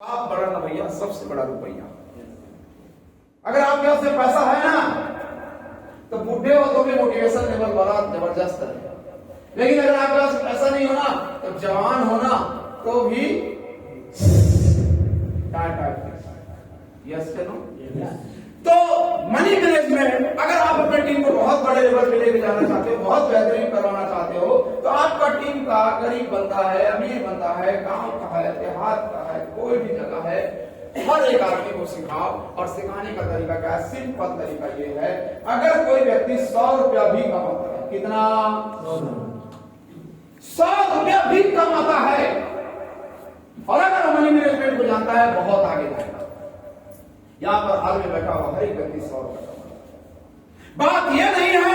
आप बड़ा ना भैया, सबसे बड़ा रुपया। अगर आपके पास में पैसा है ना तो बूढ़े हो तो भी मोटिवेशन लेवल बड़ा जबरदस्त है। लेकिन अगर आपके पास पैसा नहीं होना तो जवान होना तो भी यस नो। तो मनी मैनेजमेंट, अगर आप अपने टीम को बहुत बड़े लेवल पे लेके जाना चाहते हो, बहुत बेहतरीन करवाना चाहते हो, तो आपका टीम का गरीब बंदा है, अमीर बंदा है, गांव का है, देहात का है, कोई भी जगह है, हर एक आदमी को सिखाओ। और सिखाने का तरीका क्या है? सिंपल तरीका ये है, अगर कोई व्यक्ति 100 रुपया भी कमाता है, कितना? 100 रुपया भी कमाता है, और अगर मनी मैनेजमेंट को जानता है, बहुत आगे जाएगा। यहां पर हाल में बैठा हुआ हर एक व्यक्ति 100 रुपया कमाता है। बात यह नहीं है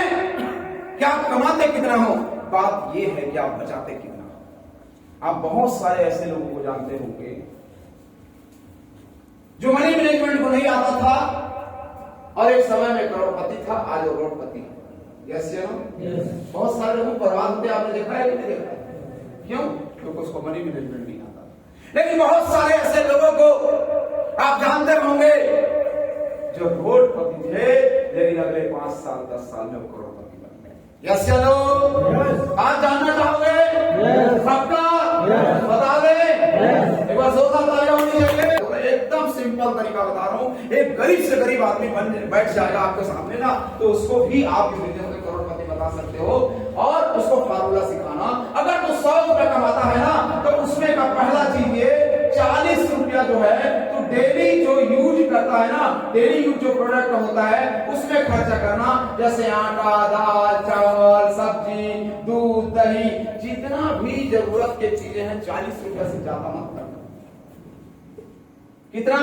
कि आप कमाते कितना हो, बात यह है कि आप बचाते कितना। आप बहुत सारे ऐसे लोगों को जानते होंगे जो मनी मैनेजमेंट को नहीं आता था और एक समय में करोड़पति था, आज वो करोड़पति है। यस या नो? बहुत सारे लोग बर्बाद होते आपने देखा है कि नहीं देखा है? क्यों? क्योंकि उसको मनी मैनेजमेंट नहीं आता। लेकिन बहुत सारे ऐसे लोगों को आप जानते होंगे जो करोड़पति थे, लेकिन अगले 5 साल 10 साल में वो करोड़पति बन गए। यस या नो? आज जानना चाहोगे? सबका बता दे, एक बार जोरदार तालियां होनी चाहिए। एकदम सिंपल तरीका बता रहा हूं, एक गरीब से गरीब आदमी बैठ जाएगा आपके सामने ना, तो उसको भी आप करोड़पति बता सकते हो। और उसको फार्मूला सिखाना, अगर तो 100 रुपया कमाता है ना, तो उसमें का पहला चीज ये 40 रुपया जो है तो डेली जो यूज करता है ना, डेली यूज जो प्रोडक्ट होता है उसमें खर्चा करना। जैसे आटा, दाल, चावल, सब्जी, दूध, दही, जितना भी जरूरत की चीजें हैं, 40 रुपया से ज्यादा मत करना। कितना?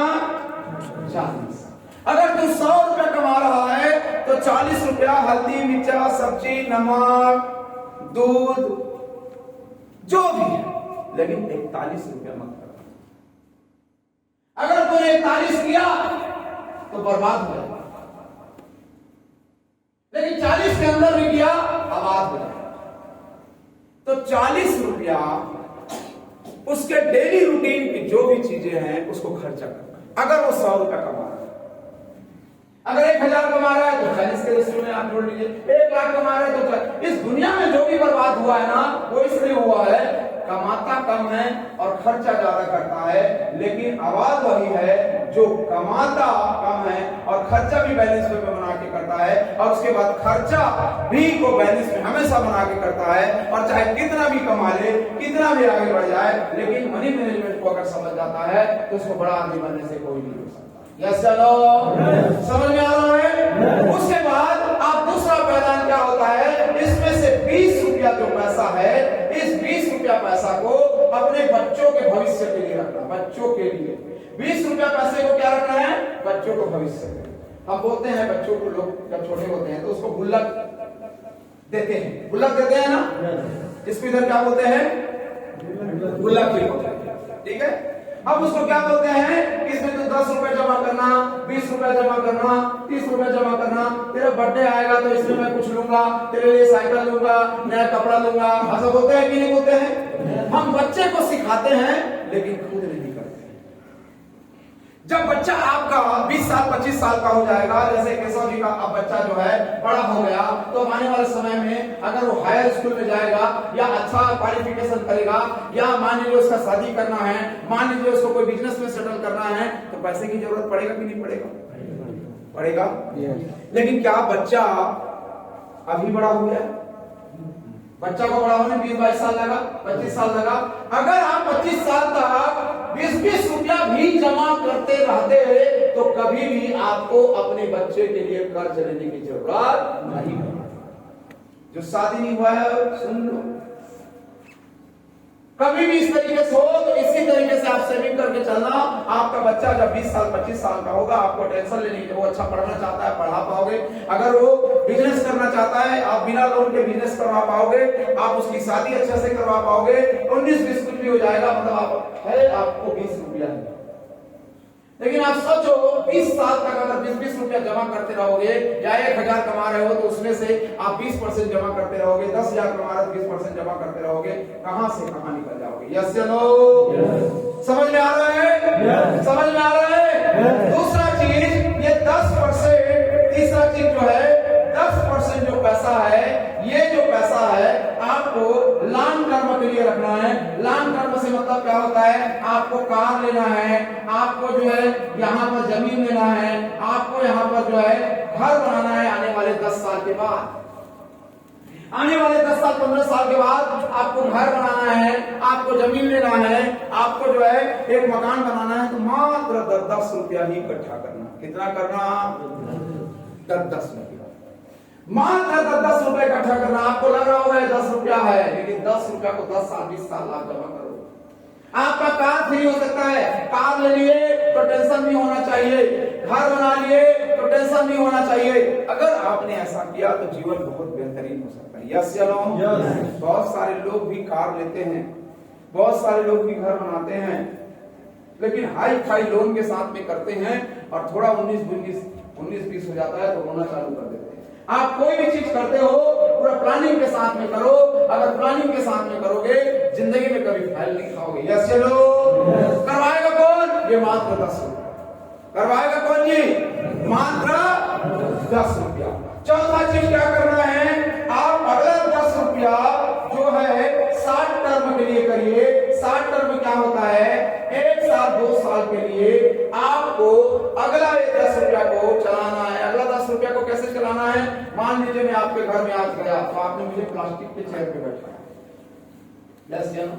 40। अगर तू 100 रुपया कमा रहा है तो 40 रुपया हल्दी, मिर्चा, सब्जी, नमक, दूध, जो भी है, लेकिन 41 रुपया मत करना। अगर तूने 41 किया तो बर्बाद हो जाएगा, लेकिन 40 के अंदर भी किया, आबाद हो जाएगा। तो 40 रुपया उसके डेली रूटीन की जो भी चीजें हैं उसको खर्चा करना। अगर वो 100 रुपया कमा रहा है, अगर 1000 कमा रहा है तो 40 के रेशियो में आप जोड़ लीजिए। 1 लाख कमा रहा है तो इस दुनिया में जो भी बर्बाद हुआ है ना, वो इसलिए हुआ है कमाता कम है और खर्चा ज्यादा करता है। लेकिन आवाज वही है जो कमाता कम है और खर्चा भी बैलेंस में बना के करता है, और उसके बाद खर्चा भी को बैलेंस में हमेशा बना के करता है। और चाहे कितना भी कमा ले, कितना भी आगे बढ़ जाए, लेकिन मनी मैनेजमेंट को अगर समझ जाता है तो उसको बड़ा आदमी बनने से कोई नहीं रोक सकता। यस चलो, समझ में आ रहा है? उसके बाद आप दूसरा पैदान क्या होता है, इसमें से 20 रुपया जो पैसा है, इस 20 रुपया पैसा को अपने बच्चों के भविष्य के लिए रखना। बच्चों के लिए 20 रुपया पैसे को क्या रखना है? बच्चों को भविष्य के लिए। हम बोलते हैं बच्चों को, लोग जब छोटे होते हैं तो उसको गुल्लक देते हैं, गुल्लक देते हैं ना, इसको इधर क्या बोलते हैं? गुल्लक ही बोलते हैं, ठीक है। अब उसको क्या बोलते हैं, इसमें तो 10 रुपए जमा करना, 20 रुपए जमा करना, 30 रुपए जमा करना, तेरा बर्थडे आएगा तो इसमें मैं कुछ लूंगा, तेरे लिए साइकिल लूंगा, नया कपड़ा लूंगा। ऐसा बोलते हैं कि नहीं बोलते हैं? हम बच्चे को सिखाते हैं लेकिन खुद नहीं करते। जब बच्चा आपका 20 साल 25 साल का हो जाएगा, जैसे केशव जी का अब बच्चा जो है बड़ा हो गया, तो आने वाले समय में अगर वो हायर स्कूल में जाएगा या अच्छा क्वालिफिकेशन करेगा, या मान लीजिए उसका शादी करना है, मान लीजिए उसको कोई बिजनेस में सेटल करना है, तो पैसे की जरूरत पड़ेगा कि नहीं पड़ेगा? पड़ेगा। लेकिन क्या बच्चा अभी बड़ा हो गया? बच्चा को बड़ा होने 20-22 साल लगा, 25 साल लगा। अगर आप 25 साल तक 20-20 रुपया भी जमा करते रहते तो कभी भी आपको अपने बच्चे के लिए कर्ज लेने की जरूरत नहीं है। जो शादी नहीं हुआ है सुन लो, कभी भी इस तरीके से हो तो इसी तरीके से आप सेविंग करके चलना। आपका बच्चा जब 20 साल 25 साल का होगा, आपको टेंशन लेने की, वो अच्छा पढ़ना चाहता है पढ़ा पाओगे, अगर वो बिजनेस करना चाहता है आप बिना लोन के बिजनेस करवा पाओगे, आप उसकी शादी अच्छे से करवा पाओगे, 19-20 कुछ भी हो जाएगा, मतलब आप है आपको 20 रुपया है। लेकिन आप सोचो 20 साल तक अगर 20-20 रुपया जमा करते रहोगे, या 1000 कमा रहे हो तो उसमें से आप 20% जमा करते रहोगे, 10,000 कमा रहे हो तो 20% जमा करते रहोगे, कहां से कहां निकल जाओगे? यस या नो? समझ में आ रहा है? समझ में आ रहा है? दूसरा चीज ये 10%, तीसरा चीज जो है 10% जो पैसा है, ये जो पैसा है आपको लॉन्ग टर्म के लिए रखना है। लॉन्ग टर्म से मतलब क्या होता है? आपको कार लेना है, आपको जो है यहाँ पर जमीन लेना है, आपको यहाँ पर जो है घर बनाना है आने वाले 10 साल के बाद। आने वाले 10 साल 15 साल के बाद आपको घर बनाना है, आपको जमीन लेना है, आपको जो है एक मकान बनाना है, तो मात्र 10 रुपया ही इकट्ठा करना। कितना करना? 10 रुपया, मात्र 10 रुपए इकट्ठा करना। आपको लग रहा होगा 10 रुपया है, लेकिन 10 रुपया को 10 साल 20 साल आप जमा करो, आपका कार फ्री हो सकता है। कार ले लिए तो टेंशन नहीं होना चाहिए, घर बना लिए तो टेंशन नहीं होना चाहिए। अगर आपने ऐसा किया तो जीवन बहुत बेहतरीन हो सकता है। यस या नो? बहुत सारे लोग भी कार लेते हैं, बहुत सारे लोग भी घर बनाते हैं, लेकिन हाई फाई लोन के साथ में करते हैं और थोड़ा 19-20 हो जाता है तो रोना चालू कर देते हैं। आप कोई भी चीज करते हो पूरा प्लानिंग के साथ में करो। अगर प्लानिंग के साथ में करोगे जिंदगी में कभी फैल नहीं खाओगे। यस चलो। करवाएगा कौन? ये मात्र 10 रुपया करवाएगा। कौन जी? मात्र 10 रुपया। चौथा चीज क्या करना है? आप अगला 10 रुपया जो है 60 टर्म के लिए करिए। 60 टर्म क्या होता है? 1 साल 2 साल के लिए आपको अगला 10 रुपया को चलाना है। अगला 10 रुपया को कैसे चलाना है? मान लीजिए मैं आपके घर में आज गया तो आपने मुझे प्लास्टिक के चेयर पे बैठाया। यस या नो?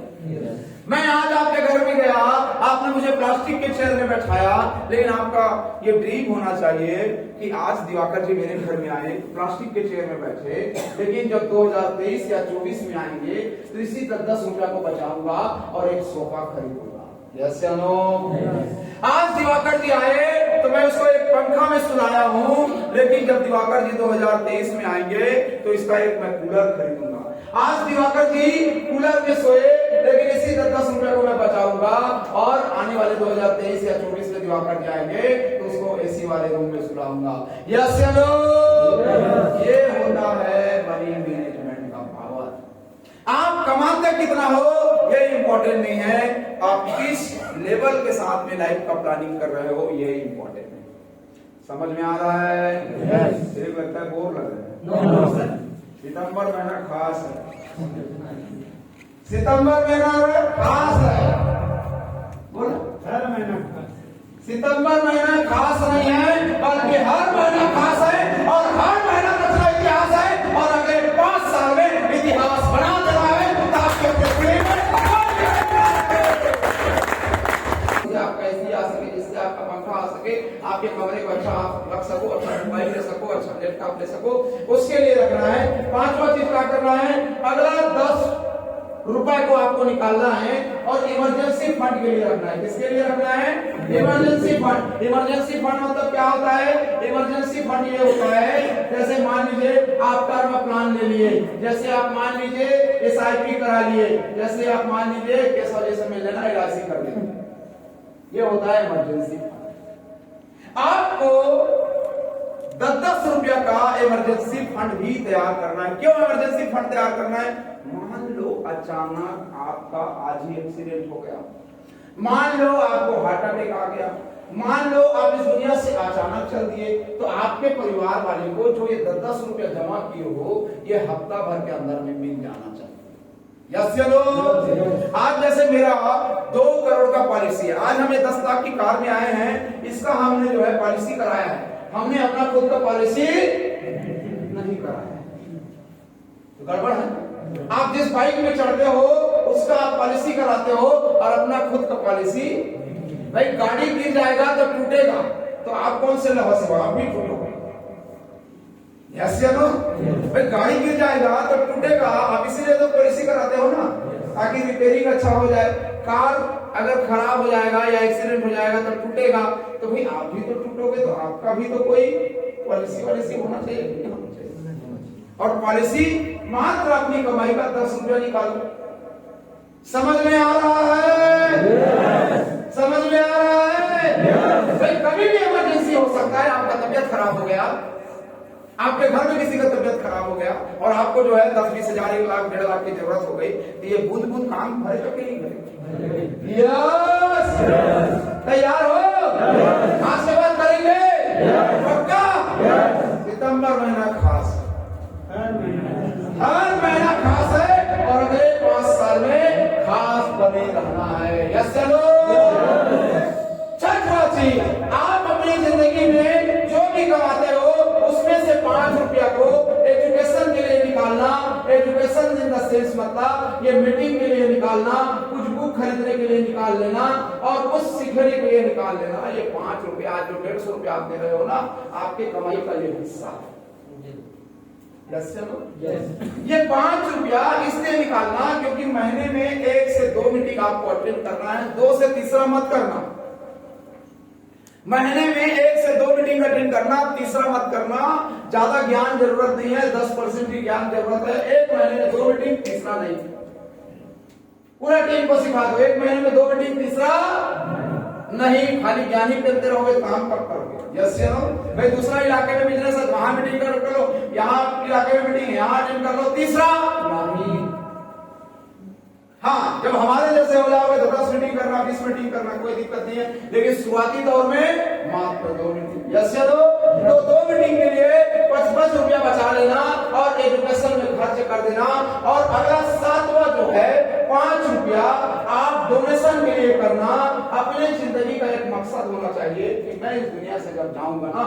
मैं आज आपके घर में गया, आपने मुझे प्लास्टिक के चेयर में बैठाया, लेकिन आपका ये ड्रीम होना चाहिए कि आज दिवाकर जी मेरे घर में आए, प्लास्टिक के चेयर में बैठे, लेकिन जब 2023 या 24 में आएंगे तो इसी 10 रुपया को बचाऊंगा और एक सोफा खरीदूंगा। यस या नो? आज दिवाकर जी आए तो मैं उसको एक पंखा में सुलाया हूं, लेकिन जब दिवाकर जी 2023 में आएंगे तो इसका एक मैं कूलर खरीदूंगा। आज दिवाकर जी कूलर में सोए, लेकिन इसी 10 रुपए को मैं बचाऊंगा और आने वाले 2023 या 24 में दिवाकर जी आएंगे तो उसको एसी वाले रूम में सुलाऊंगा। यस या नो? ये होता है मनी मैनेजमेंट का पावर। आप कमाते कितना हो ये इंपॉर्टेंट नहीं है, आप किस लेवल के साथ में लाइफ का प्लानिंग कर रहे हो ये इंपॉर्टेंट है। समझ में आ रहा है? एक लगता है बोर लग रहा है। सितंबर महीना खास है, सितंबर महीना खास है। बोलो हर महीना। सितंबर महीना खास नहीं है, बल्कि हर महीना खास है और हर महीना रचना इतिहास है और अगले 5 साल में इतिहास बना देना है। आपका एसी आ सके, जिससे आपका पंखा आ सके, आपके कमरे को अच्छा रख सको, अच्छा मोबाइल ले सको, अच्छा लैपटॉप ले सको, उसके लिए रखना है। 5वां चीज क्या करना है? अगला 10 रुपए को आपको निकालना है और इमरजेंसी फंड के लिए रखना है। किसके लिए रखना है? Emergency fund. इमरजेंसी फंड मतलब क्या होता है? इमरजेंसी फंड ये होता है, जैसे मान लीजिए आप टर्म प्लान ले लिए, जैसे आप मान लीजिए SIP करा लिए, जैसे आप मान लीजिए केस वजह से मिल लेना LIC कर लेना, ये होता है इमरजेंसी फंड। आपको 10-10 रुपया का इमरजेंसी फंड भी तैयार करना है। क्यों इमरजेंसी फंड तैयार करना है? मान लो अचानक आपका आज ही एक्सीडेंट हो गया, मान लो आपको हार्ट अटैक आ गया, मान लो आप इस दुनिया से अचानक चल दिए, तो आपके परिवार वाले को जो ये 10-10 रुपया जमा किए हो ये हफ्ता भर के अंदर में मिल जाना चाहिए। यस चलो। आज जैसे मेरा 2 करोड़ का पॉलिसी है, आज हमें 10 लाख की कार में आए हैं, इसका हमने जो है पॉलिसी कराया है, हमने अपना खुद का पॉलिसी नहीं कराया, तो गड़बड़ है। आप जिस बाइक में चढ़ते हो उसका आप पॉलिसी कराते हो और अपना खुद का पॉलिसी। भाई गाड़ी गिर जाएगा तो टूटेगा, तो आप कौन से लहस हो? आप भी टूटोगे। यस या नो? भाई गाड़ी गिर जाएगा तो टूटेगा, आप इसीलिए तो पॉलिसी कराते हो ना, ताकि रिपेयरिंग अच्छा हो जाए। कार अगर खराब हो जाएगा या एक्सीडेंट हो जाएगा तो टूटेगा, तो भाई आप भी तो टूटोगे, तो आपका भी तो कोई पॉलिसी होना चाहिए। और पॉलिसी मात्र अपनी कमाई का 10 रुपया निकालो। समझ में आ रहा है? समझ में आ रहा है? भाई कभी भी इमरजेंसी हो सकता है, आपका तबियत खराब हो गया, आपके घर में किसी का तबियत खराब हो गया और आपको जो है 10-20 हजार 1 लाख 1.5 लाख की जरूरत हो गई, तो ये बूंद बूंद काम भरेगा कि नहीं भरेगा? तैयार हो? आज से बात करेंगे पक्का? सितंबर महीना खास, हर महीना खास है और अगले 5 साल में खास बने रहना है। यस चलो। छठवाची, आप अपनी जिंदगी में जो भी कमाते हो उसमें से 5 रुपया को एजुकेशन के लिए निकालना। एजुकेशन इन द सेंस मतलब ये मीटिंग के लिए निकालना, कुछ बुक खरीदने के लिए निकाल लेना और कुछ सीखने के लिए निकाल लेना। ये 5 रुपया, जो 150 रुपया आप दे रहे हो ना, आपके कमाई का ये हिस्सा है। ये 5 रुपया इसलिए निकालना क्योंकि महीने में 1 से 2 मीटिंग आपको अटेंड करना है, 2 से तीसरा मत करना। महीने में 1 से 2 मीटिंग अटेंड करना, तीसरा मत करना। ज्यादा ज्ञान जरूरत नहीं है, 10% की ज्ञान जरूरत है। 1 महीने में 2 मीटिंग, तीसरा नहीं। पूरा टीम को सिखा दो 1 महीने में 2 मीटिंग, तीसरा नहीं। खाली ज्ञान ही करते रहोगे, काम कब करोगे? यस या नो? भाई दूसरा इलाके में बिजनेस है, वहां मीटिंग कर लो, यहाँ इलाके में मीटिंग, यहाँ अटेंड कर लो, तीसरा नहीं। हाँ, जब हमारे जैसे हो जाओगे तो 10 मीटिंग करना, 20 मीटिंग करना, कोई दिक्कत नहीं है। लेकिन शुरुआती दौर में मात्र 2 मीटिंग। यस या नो? तो 2 मीटिंग के लिए 55 रुपया बचा लेना और एजुकेशन में खर्च कर देना। और अगला 7वां जो है 5 रुपया आप डोनेशन के लिए करना। अपने जिंदगी का एक मकसद होना चाहिए कि मैं इस दुनिया से जब जाऊंगा ना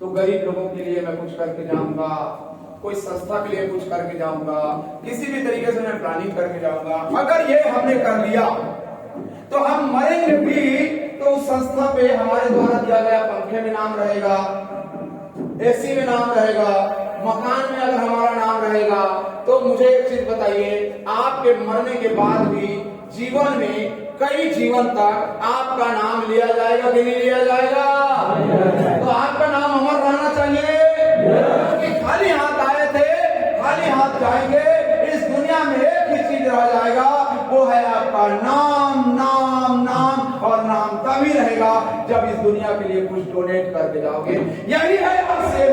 तो गरीब लोगों के लिए मैं कुछ करके जाऊंगा, कोई संस्था के लिए कुछ करके जाऊंगा, किसी भी तरीके से मैं प्लानिंग करके जाऊंगा। अगर ये हमने कर लिया तो हम मरेंगे भी तो उस संस्था पे हमारे द्वारा दिया गया पंखे में नाम रहेगा, एसी में नाम रहेगा, मकान में अगर हमारा नाम रहेगा। तो मुझे एक चीज बताइए, आपके मरने के बाद भी जीवन में कई जीवन तक आपका नाम लिया जाएगा कि नहीं लिया जाएगा? तो आपका नाम अमर रहना चाहिए कि खाली हाथ आए थे, खाली हाथ जाएंगे। इस दुनिया में एक ही चीज रह जाएगा, वो है आपका नाम, नाम, नाम। और नाम तभी रहेगा जब इस दुनिया के लिए कुछ डोनेट करके जाओगे। यही है आपसे